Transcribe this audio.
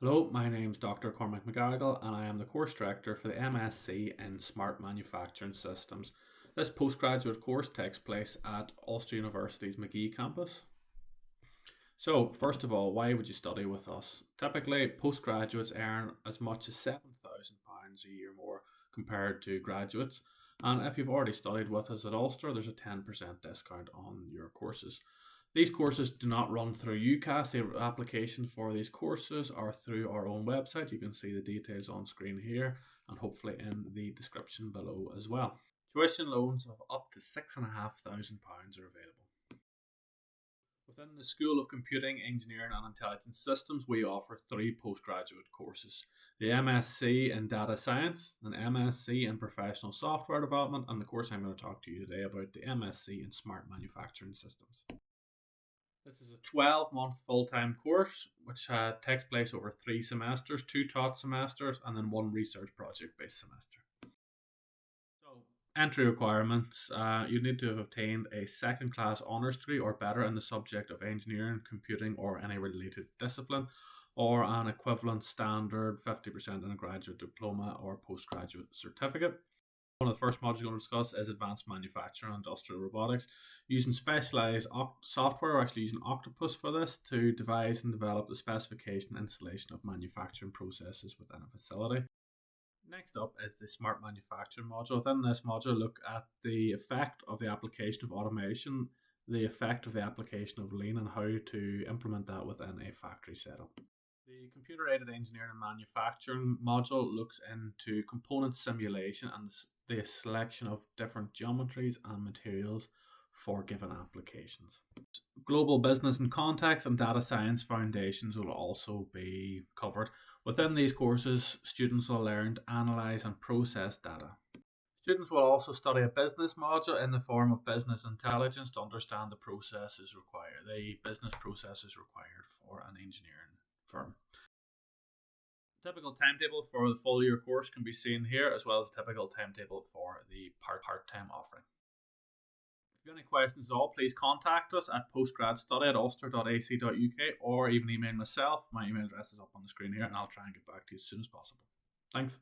Hello, my name is Dr. Cormac McGarrigle and I am the course director for the MSc in Smart Manufacturing Systems. This postgraduate course takes place at Ulster University's Magee campus. So, first of all, why would you study with us? Typically, postgraduates earn as much as £7,000 a year more compared to graduates. And if you've already studied with us at Ulster, there's a 10% discount on your courses. These courses do not run through UCAS. The application for these courses are through our own website. You can see the details on screen here and hopefully in the description below as well. Tuition loans of up to £6,500 are available. Within the School of Computing, Engineering and Intelligence Systems, we offer three postgraduate courses: the MSc in Data Science, an MSc in Professional Software Development, and the course I'm going to talk to you today about, the MSc in Smart Manufacturing Systems. This is a 12-month full-time course which takes place over 3 semesters, 2 taught semesters, and then 1 research project-based semester. So, entry requirements: you need to have obtained a second-class honours degree or better in the subject of engineering, computing, or any related discipline, or an equivalent standard 50% in a graduate diploma or postgraduate certificate. One of the first modules we're going to discuss is advanced manufacturing and industrial robotics, using specialized software, or actually using Octopus for this, to devise and develop the specification and installation of manufacturing processes within a facility. Next up is the smart manufacturing module. Within this module, look at the effect of the application of automation, the effect of the application of lean, and how to implement that within a factory setup. The computer-aided engineering and manufacturing module looks into component simulation and the selection of different geometries and materials for given applications. Global business and context and data science foundations will also be covered. Within these courses, students will learn to analyze and process data. Students will also study a business module in the form of business intelligence to understand the processes required, the business processes required for an engineering firm. Typical timetable for the full year course can be seen here, as well as a typical timetable for the part-time offering. If you have any questions at all, please contact us at postgradstudy@ulster.ac.uk or even email myself. My email address is up on the screen here and I'll try and get back to you as soon as possible. Thanks.